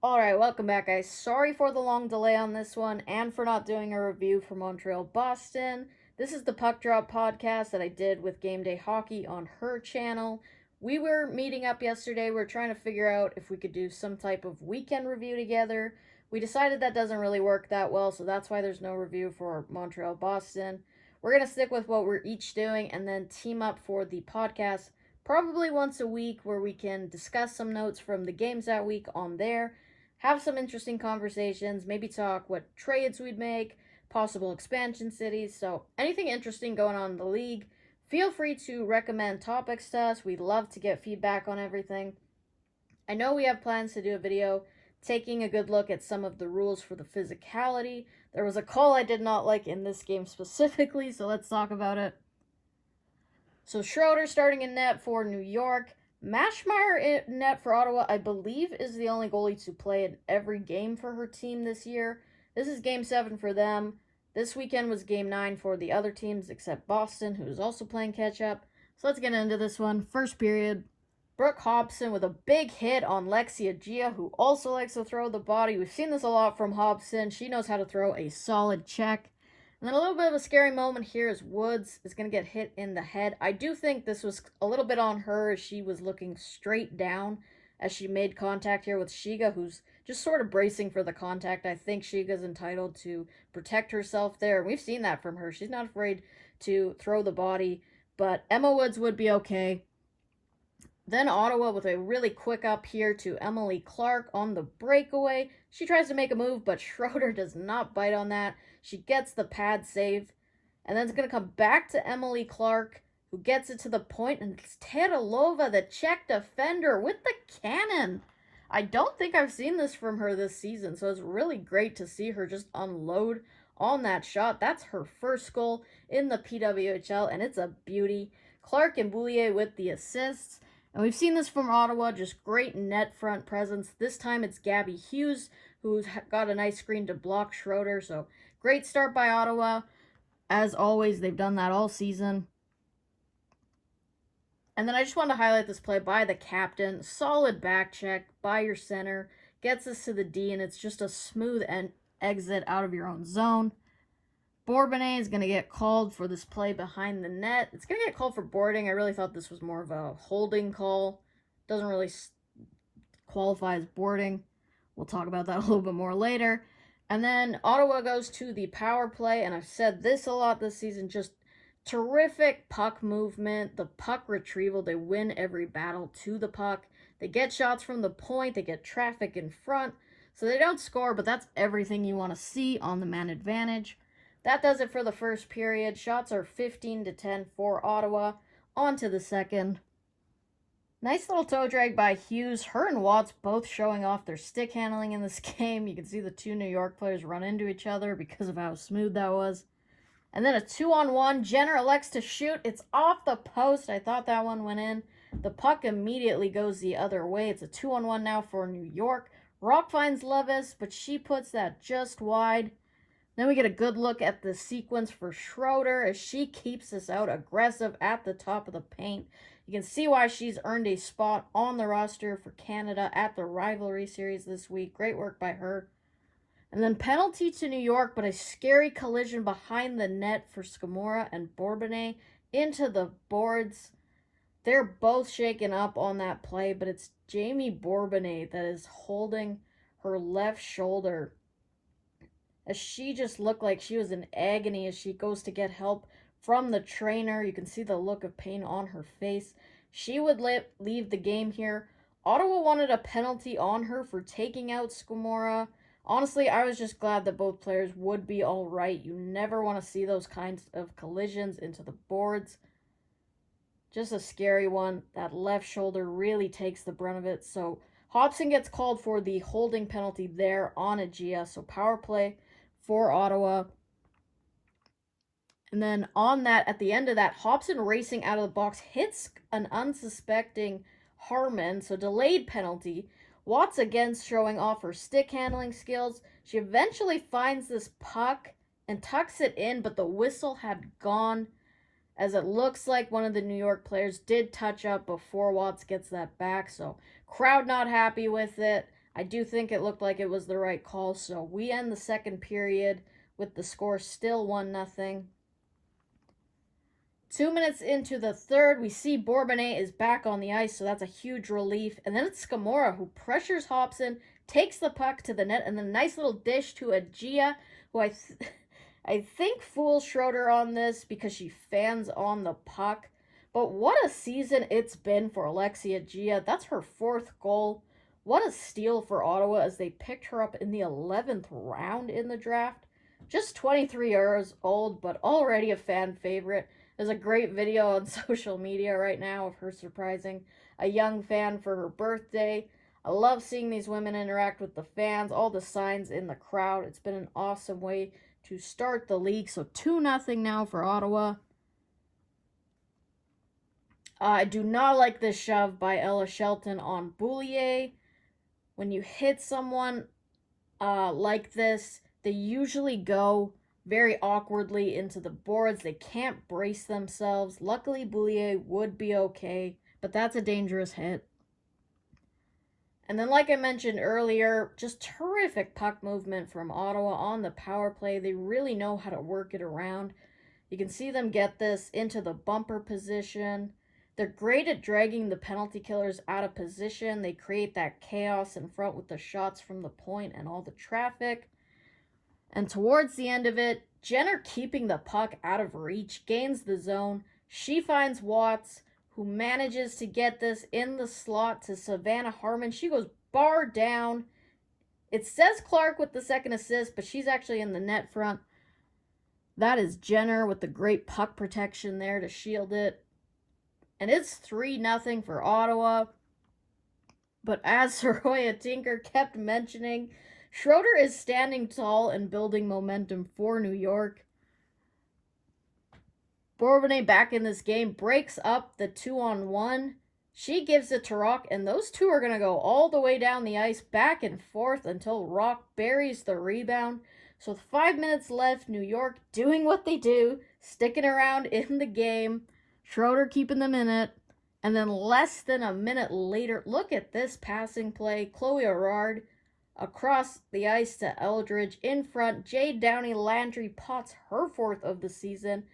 Alright, welcome back, guys. Sorry for the long delay on this one and for not doing a review for Montreal Boston. This is the Puck Drop podcast that I did with GameDay Hockey on her channel. We were meeting up yesterday. We were trying to figure out if we could do some type of weekend review together. We decided that doesn't really work that well, so that's why there's no review for Montreal Boston. We're going to stick with what we're each doing and then team up for the podcast probably once a week where we can discuss some notes from the games that week on there, have some interesting conversations, maybe talk what trades we'd make, possible expansion cities. So anything interesting going on in the league, feel free to recommend topics to us. We'd love to get feedback on everything. I know we have plans to do a video taking a good look at some of the rules for the physicality. There was a call I did not like in this game specifically, so let's talk about it. So Schroeder starting in net for New York. Mashmeyer in net for Ottawa, I believe, is the only goalie to play in every game for her team this year. This is Game 7 for them. This weekend was Game 9 for the other teams except Boston, who is also playing catch-up. So let's get into this one. First period, Brooke Hobson with a big hit on Lexia Gia, who also likes to throw the body. We've seen this a lot from Hobson. She knows how to throw a solid check. And then a little bit of a scary moment here as Woods is going to get hit in the head. I do think this was a little bit on her as she was looking straight down as she made contact here with Shiga, who's just sort of bracing for the contact. I think Shiga's entitled to protect herself there. We've seen that from her. She's not afraid to throw the body, but Emma Woods would be okay. Then Ottawa with a really quick up here to Emily Clark on the breakaway. She tries to make a move, but Schroeder does not bite on that. She gets the pad save. And then it's going to come back to Emily Clark, who gets it to the point. And it's Tedalova, the Czech defender, with the cannon. I don't think I've seen this from her this season, so it's really great to see her just unload on that shot. That's her first goal in the PWHL, and it's a beauty. Clark and Boulier with the assists. And we've seen this from Ottawa, just great net front presence. This time it's Gabby Hughes, who's got a nice screen to block Schroeder. So great start by Ottawa. As always, they've done that all season. And then I just want to highlight this play by the captain. Solid back check by your center. Gets us to the D, and it's just a smooth exit out of your own zone. Bourbonnais is going to get called for this play behind the net. It's going to get called for boarding. I really thought this was more of a holding call. Doesn't really qualify as boarding. We'll talk about that a little bit more later. And then Ottawa goes to the power play, and I've said this a lot this season, just terrific puck movement, the puck retrieval. They win every battle to the puck. They get shots from the point. They get traffic in front. So they don't score, but that's everything you want to see on the man advantage. That does it for the first period. Shots are 15-10 for Ottawa. On to the second. Nice little toe drag by Hughes. Her and Watts both showing off their stick handling in this game. You can see the two New York players run into each other because of how smooth that was. And then a 2-on-1. Jenner elects to shoot. It's off the post. I thought that one went in. The puck immediately goes the other way. It's a 2-on-1 now for New York. Rock finds Levis, but she puts that just wide. Then we get a good look at the sequence for Schroeder as she keeps this out aggressive at the top of the paint. You can see why she's earned a spot on the roster for Canada at the rivalry series this week. Great work by her. And then penalty to New York, but a scary collision behind the net for Scamora and Bourbonnais into the boards. They're both shaken up on that play, but it's Jamie Bourbonnais that is holding her left shoulder, as she just looked like she was in agony as she goes to get help from the trainer. You can see the look of pain on her face. She would leave the game here. Ottawa wanted a penalty on her for taking out Scamora. Honestly, I was just glad that both players would be all right. You never want to see those kinds of collisions into the boards. Just a scary one. That left shoulder really takes the brunt of it. So Hobson gets called for the holding penalty there on Agia. So power play for Ottawa. And then on that, at the end of that, Hobson racing out of the box hits an unsuspecting Harmon. So delayed penalty. Watts again showing off her stick handling skills. She eventually finds this puck and tucks it in, but the whistle had gone, as it looks like one of the New York players did touch up before Watts gets that back. So crowd not happy with it. I do think it looked like it was the right call, so we end the second period with the score still 1-0. 2 minutes into the third, we see Bourbonnais is back on the ice, so that's a huge relief. And then it's Scamora who pressures Hobson, takes the puck to the net, and then a nice little dish to Agia, who I think fools Schroeder on this because she fans on the puck. But what a season it's been for Alexia Agia. That's her 4th goal. What a steal for Ottawa as they picked her up in the 11th round in the draft. Just 23 years old, but already a fan favorite. There's a great video on social media right now of her surprising a young fan for her birthday. I love seeing these women interact with the fans, all the signs in the crowd. It's been an awesome way to start the league. So 2-0 now for Ottawa. I do not like this shove by Ella Shelton on Boulier. When you hit someone like this, they usually go very awkwardly into the boards. They can't brace themselves. Luckily, Boulier would be okay, but that's a dangerous hit. And then, like I mentioned earlier, just terrific puck movement from Ottawa on the power play. They really know how to work it around. You can see them get this into the bumper position. They're great at dragging the penalty killers out of position. They create that chaos in front with the shots from the point and all the traffic. And towards the end of it, Jenner, keeping the puck out of reach, gains the zone. She finds Watts, who manages to get this in the slot to Savannah Harmon. She goes bar down. It says Clark with the second assist, but she's actually in the net front. That is Jenner with the great puck protection there to shield it. And it's 3-0 for Ottawa. But as Soroya Tinker kept mentioning, Schroeder is standing tall and building momentum for New York. Bourbonnais back in this game, breaks up the 2-on-1. She gives it to Rock, and those two are going to go all the way down the ice, back and forth until Rock buries the rebound. So with 5 minutes left, New York doing what they do, sticking around in the game. Schroeder keeping them in it. And then less than a minute later, look at this passing play. Chloe Arard across the ice to Eldridge in front. Jade Downey Landry pots her 4th of the season.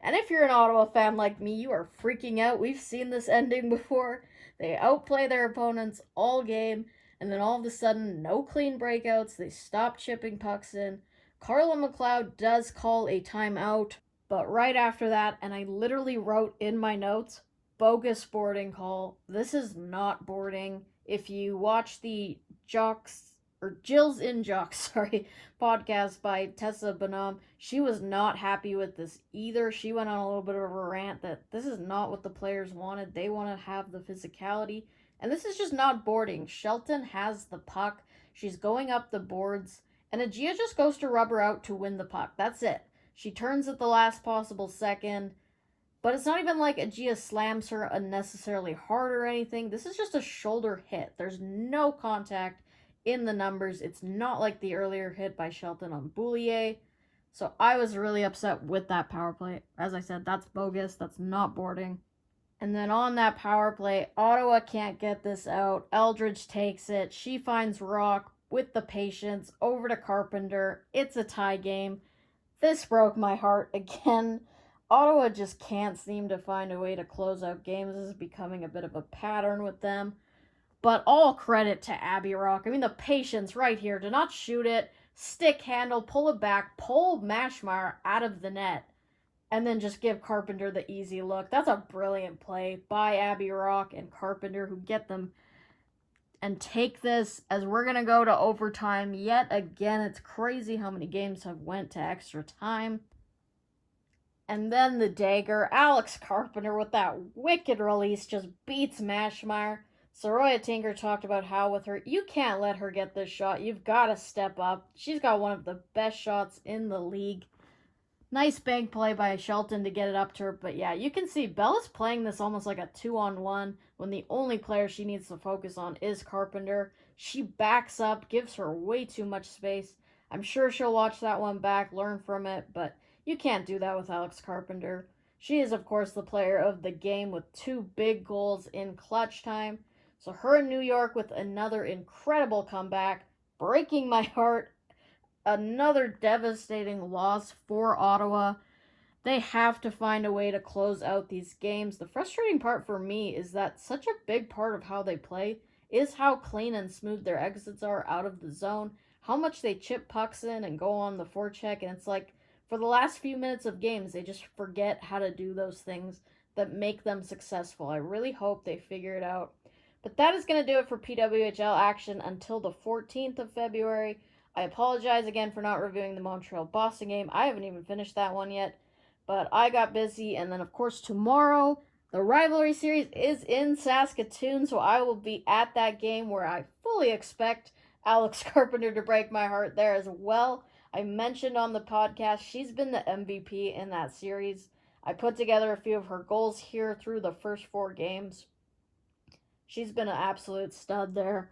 And if you're an Ottawa fan like me, you are freaking out. We've seen this ending before. They outplay their opponents all game. And then all of a sudden, no clean breakouts. They stop chipping pucks in. Carla McLeod does call a timeout. But right after that, and I literally wrote in my notes, bogus boarding call. This is not boarding. If you watch the Jill's in Jocks, podcast by Tessa Bonhomme, she was not happy with this either. She went on a little bit of a rant that this is not what the players wanted. They want to have the physicality, and this is just not boarding. Shelton has the puck. She's going up the boards, and Agia just goes to rub her out to win the puck. That's it. She turns at the last possible second, but it's not even like Agia slams her unnecessarily hard or anything. This is just a shoulder hit. There's no contact in the numbers. It's not like the earlier hit by Shelton on Boulier. So I was really upset with that power play. As I said, that's bogus. That's not boarding. And then on that power play, Ottawa can't get this out. Eldridge takes it. She finds Rock with the patience over to Carpenter. It's a tie game. This broke my heart again. Ottawa just can't seem to find a way to close out games. This is becoming a bit of a pattern with them. But all credit to Abby Rock. I mean, the patience right here to not shoot it, stick handle, pull it back, pull Mashmeyer out of the net, and then just give Carpenter the easy look. That's a brilliant play by Abby Rock and Carpenter, who get them and take this as we're going to go to overtime yet again. It's crazy how many games have went to extra time. And then the dagger. Alex Carpenter with that wicked release just beats Mashmeyer. Soroya Tinker talked about how with her, you can't let her get this shot. You've got to step up. She's got one of the best shots in the league. Nice bank play by Shelton to get it up to her. But yeah, you can see Bella's playing this almost like a 2-on-1 when the only player she needs to focus on is Carpenter. She backs up, gives her way too much space. I'm sure she'll watch that one back, learn from it, but you can't do that with Alex Carpenter. She is, of course, the player of the game with 2 big goals in clutch time. So her in New York with another incredible comeback, breaking my heart. Another devastating loss for Ottawa. They have to find a way to close out these games. The frustrating part for me is that such a big part of how they play is how clean and smooth their exits are out of the zone, how much they chip pucks in and go on the forecheck, and it's like for the last few minutes of games, they just forget how to do those things that make them successful. I really hope they figure it out. But that is going to do it for PWHL action until the 14th of February. I apologize again for not reviewing the Montreal-Boston game. I haven't even finished that one yet. But I got busy, and then of course tomorrow, the rivalry series is in Saskatoon, so I will be at that game where I fully expect Alex Carpenter to break my heart there as well. I mentioned on the podcast, she's been the MVP in that series. I put together a few of her goals here through the first 4 games. She's been an absolute stud there.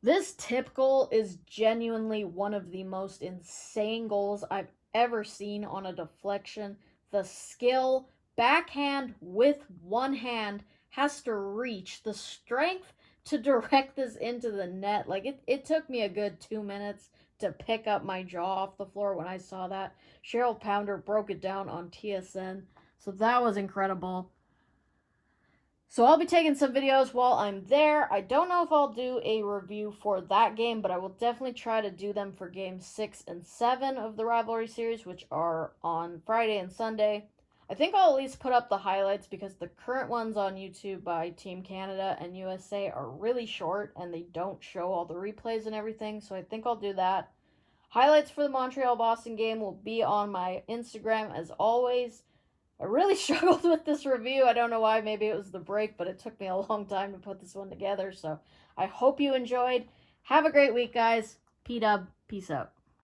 This tip goal is genuinely one of the most insane goals I've ever seen on a deflection. The skill, backhand with one hand, has to reach the strength to direct this into the net. Like, it took me a good 2 minutes to pick up my jaw off the floor when I saw that. Cheryl Pounder broke it down on TSN, so that was incredible. So I'll be taking some videos while I'm there. I don't know if I'll do a review for that game, but I will definitely try to do them for games 6 and 7 of the rivalry series, which are on Friday and Sunday. I think I'll at least put up the highlights because the current ones on YouTube by Team Canada and USA are really short and they don't show all the replays and everything, so I think I'll do that. Highlights for the Montreal-Boston game will be on my Instagram as always. I really struggled with this review. I don't know why. Maybe it was the break, but it took me a long time to put this one together. So I hope you enjoyed. Have a great week, guys. P-Dub. Peace out.